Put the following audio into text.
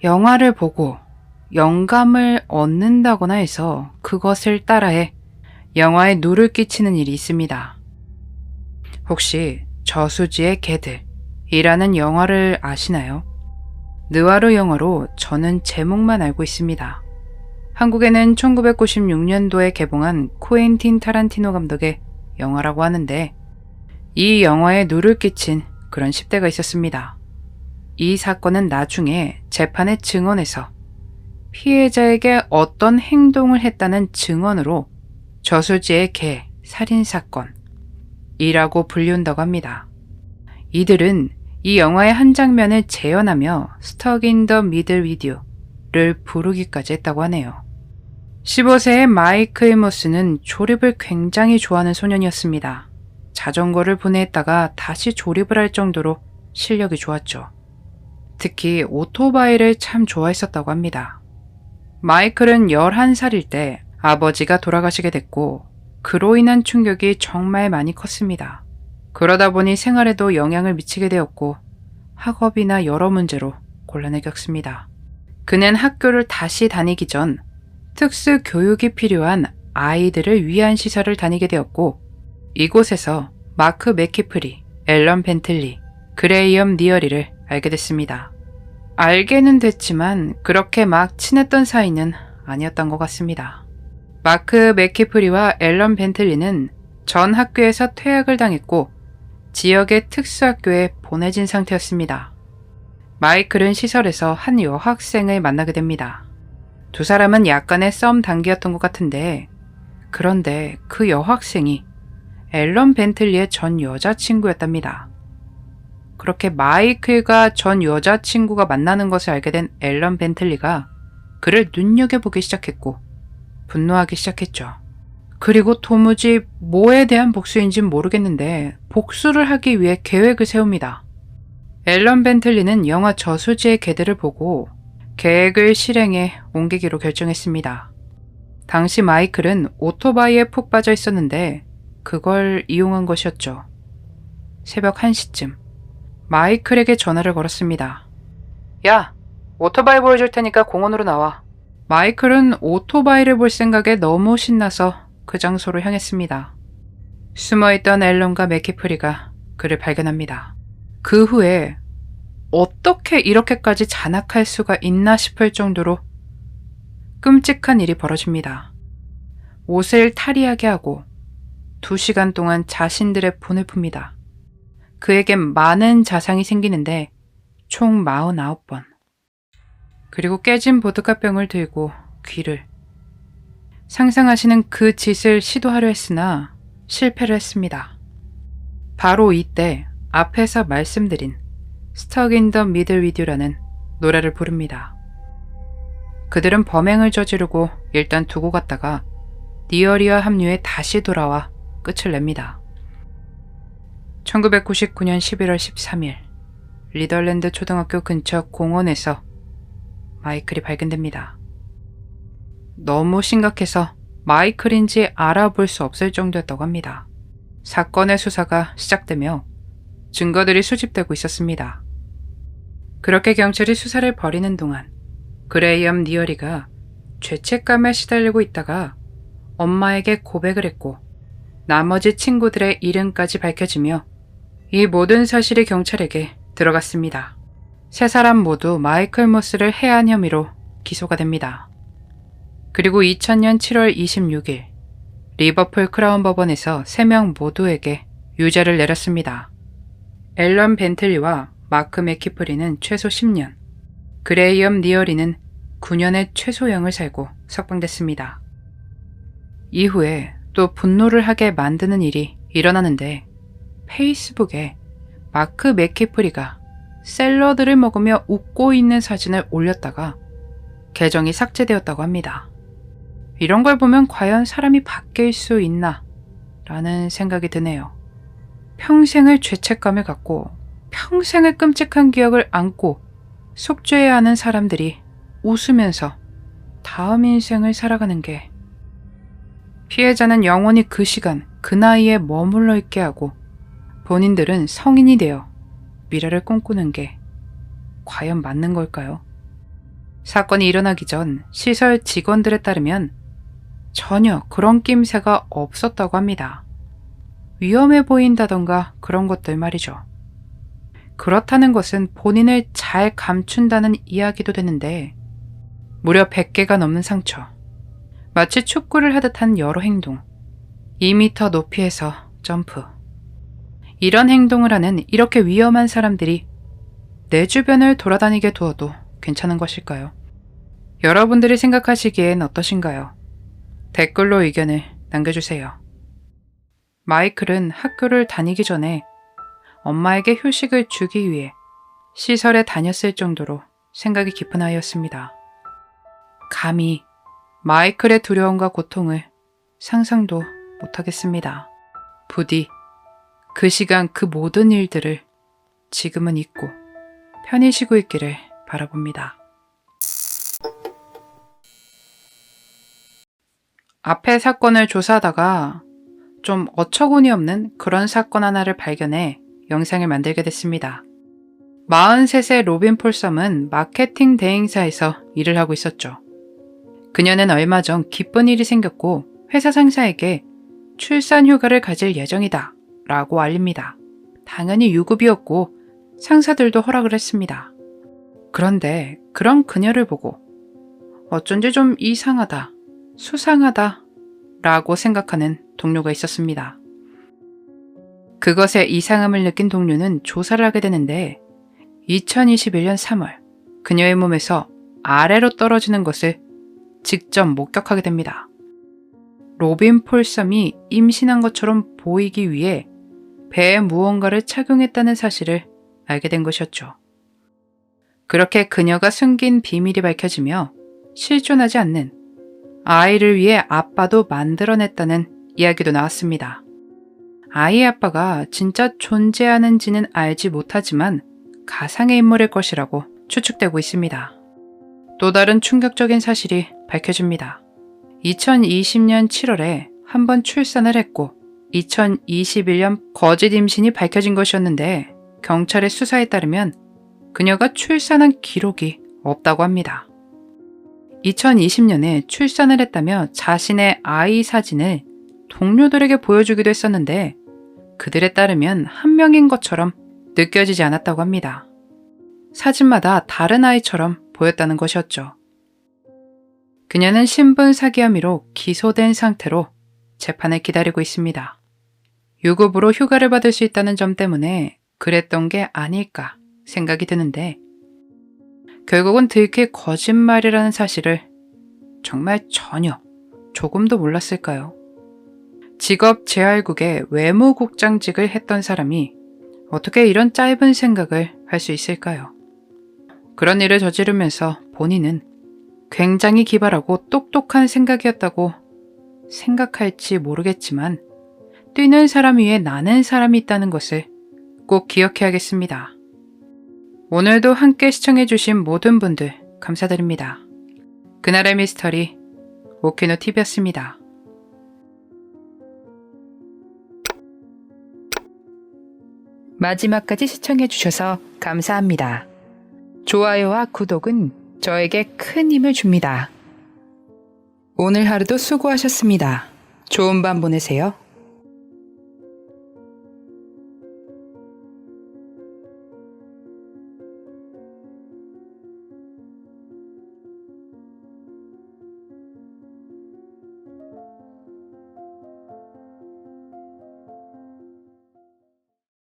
영화를 보고 영감을 얻는다거나 해서 그것을 따라해 영화에 누를 끼치는 일이 있습니다. 혹시 저수지의 개들이라는 영화를 아시나요? 느와르 영화로 저는 제목만 알고 있습니다. 한국에는 1996년도에 개봉한 쿠엔틴 타란티노 감독의 영화라고 하는데 이 영화에 누를 끼친 그런 10대가 있었습니다. 이 사건은 나중에 재판의 증언에서 피해자에게 어떤 행동을 했다는 증언으로 저수지의 개 살인사건이라고 불리운다고 합니다. 이들은 이 영화의 한 장면을 재현하며 스턱 인 더 미들 위디오를 부르기까지 했다고 하네요. 15세의 마이클 모스는 조립을 굉장히 좋아하는 소년이었습니다. 자전거를 분해했다가 다시 조립을 할 정도로 실력이 좋았죠. 특히 오토바이를 참 좋아했었다고 합니다. 마이클은 11살일 때 아버지가 돌아가시게 됐고 그로 인한 충격이 정말 많이 컸습니다. 그러다 보니 생활에도 영향을 미치게 되었고 학업이나 여러 문제로 곤란을 겪습니다. 그는 학교를 다시 다니기 전 특수 교육이 필요한 아이들을 위한 시설을 다니게 되었고 이곳에서 마크 맥키프리, 앨런 벤틀리, 그레이엄 니어리를 알게 됐습니다. 알게는 됐지만 그렇게 막 친했던 사이는 아니었던 것 같습니다. 마크 맥키프리와 앨런 벤틀리는 전 학교에서 퇴학을 당했고 지역의 특수학교에 보내진 상태였습니다. 마이클은 시설에서 한 여학생을 만나게 됩니다. 두 사람은 약간의 썸 단계였던 것 같은데 그런데 그 여학생이 앨런 벤틀리의 전 여자친구였답니다. 그렇게 마이클과 전 여자친구가 만나는 것을 알게 된 앨런 벤틀리가 그를 눈여겨보기 시작했고 분노하기 시작했죠. 그리고 도무지 뭐에 대한 복수인진 모르겠는데 복수를 하기 위해 계획을 세웁니다. 앨런 벤틀리는 영화 저수지의 개들을 보고 계획을 실행에 옮기기로 결정했습니다. 당시 마이클은 오토바이에 푹 빠져 있었는데 그걸 이용한 것이었죠. 새벽 1시쯤 마이클에게 전화를 걸었습니다. 야, 오토바이 보여줄 테니까 공원으로 나와. 마이클은 오토바이를 볼 생각에 너무 신나서 그 장소로 향했습니다. 숨어있던 앨런과 맥키프리가 그를 발견합니다. 그 후에 어떻게 이렇게까지 잔악할 수가 있나 싶을 정도로 끔찍한 일이 벌어집니다. 옷을 탈의하게 하고 2시간 동안 자신들의 본을 풉니다. 그에겐 많은 자상이 생기는데 총 49번. 그리고 깨진 보드카병을 들고 귀를. 상상하시는 그 짓을 시도하려 했으나 실패를 했습니다. 바로 이때 앞에서 말씀드린 스턱 인 더 미들 위디오라는 노래를 부릅니다. 그들은 범행을 저지르고 일단 두고 갔다가 니어리와 합류해 다시 돌아와 끝을 냅니다. 1999년 11월 13일 리덜랜드 초등학교 근처 공원에서 마이클이 발견됩니다. 너무 심각해서 마이클인지 알아볼 수 없을 정도였다고 합니다. 사건의 수사가 시작되며 증거들이 수집되고 있었습니다. 그렇게 경찰이 수사를 벌이는 동안 그레이엄 니어리가 죄책감에 시달리고 있다가 엄마에게 고백을 했고 나머지 친구들의 이름까지 밝혀지며 이 모든 사실이 경찰에게 들어갔습니다. 세 사람 모두 마이클 모스를 해한 혐의로 기소가 됩니다. 그리고 2000년 7월 26일 리버풀 크라운 법원에서 3명 모두에게 유죄를 내렸습니다. 앨런 벤틀리와 마크 맥키프리는 최소 10년, 그레이엄 니어리는 9년의 최소형을 살고 석방됐습니다. 이후에 또 분노를 하게 만드는 일이 일어나는데 페이스북에 마크 맥키프리가 샐러드를 먹으며 웃고 있는 사진을 올렸다가 계정이 삭제되었다고 합니다. 이런 걸 보면 과연 사람이 바뀔 수 있나 라는 생각이 드네요. 평생을 죄책감을 갖고 평생을 끔찍한 기억을 안고 속죄해야 하는 사람들이 웃으면서 다음 인생을 살아가는 게 피해자는 영원히 그 시간, 그 나이에 머물러 있게 하고 본인들은 성인이 되어 미래를 꿈꾸는 게 과연 맞는 걸까요? 사건이 일어나기 전 시설 직원들에 따르면 전혀 그런 낌새가 없었다고 합니다. 위험해 보인다던가 그런 것들 말이죠. 그렇다는 것은 본인을 잘 감춘다는 이야기도 되는데 무려 100개가 넘는 상처, 마치 축구를 하듯한 여러 행동, 2m 높이에서 점프. 이런 행동을 하는 이렇게 위험한 사람들이 내 주변을 돌아다니게 두어도 괜찮은 것일까요? 여러분들이 생각하시기엔 어떠신가요? 댓글로 의견을 남겨주세요. 마이클은 학교를 다니기 전에 엄마에게 휴식을 주기 위해 시설에 다녔을 정도로 생각이 깊은 아이였습니다. 감히 마이클의 두려움과 고통을 상상도 못하겠습니다. 부디 그 시간 그 모든 일들을 지금은 잊고 편히 쉬고 있기를 바라봅니다. 앞의 사건을 조사하다가 좀 어처구니 없는 그런 사건 하나를 발견해 영상을 만들게 됐습니다. 43세 로빈 폴섬은 마케팅 대행사에서 일을 하고 있었죠. 그녀는 얼마 전 기쁜 일이 생겼고 회사 상사에게 출산 휴가를 가질 예정이다 라고 알립니다. 당연히 유급이었고 상사들도 허락을 했습니다. 그런데 그런 그녀를 보고 어쩐지 좀 이상하다, 수상하다 라고 생각하는 동료가 있었습니다. 그것에 이상함을 느낀 동료는 조사를 하게 되는데 2021년 3월 그녀의 몸에서 아래로 떨어지는 것을 직접 목격하게 됩니다. 로빈 폴섬이 임신한 것처럼 보이기 위해 배에 무언가를 착용했다는 사실을 알게 된 것이었죠. 그렇게 그녀가 숨긴 비밀이 밝혀지며 실존하지 않는 아이를 위해 아빠도 만들어냈다는 이야기도 나왔습니다. 아이의 아빠가 진짜 존재하는지는 알지 못하지만 가상의 인물일 것이라고 추측되고 있습니다. 또 다른 충격적인 사실이 밝혀집니다. 2020년 7월에 한 번 출산을 했고 2021년 거짓 임신이 밝혀진 것이었는데 경찰의 수사에 따르면 그녀가 출산한 기록이 없다고 합니다. 2020년에 출산을 했다며 자신의 아이 사진을 동료들에게 보여주기도 했었는데 그들에 따르면 한 명인 것처럼 느껴지지 않았다고 합니다. 사진마다 다른 아이처럼 보였다는 것이었죠. 그녀는 신분 사기 혐의로 기소된 상태로 재판을 기다리고 있습니다. 유급으로 휴가를 받을 수 있다는 점 때문에 그랬던 게 아닐까 생각이 드는데 결국은 들킬 거짓말이라는 사실을 정말 전혀 조금도 몰랐을까요? 직업 재활국의 외무국장직을 했던 사람이 어떻게 이런 짧은 생각을 할 수 있을까요? 그런 일을 저지르면서 본인은 굉장히 기발하고 똑똑한 생각이었다고 생각할지 모르겠지만 뛰는 사람 위에 나는 사람이 있다는 것을 꼭 기억해야겠습니다. 오늘도 함께 시청해주신 모든 분들 감사드립니다. 그날의 미스터리 오키노TV였습니다. 마지막까지 시청해주셔서 감사합니다. 좋아요와 구독은 저에게 큰 힘을 줍니다. 오늘 하루도 수고하셨습니다. 좋은 밤 보내세요.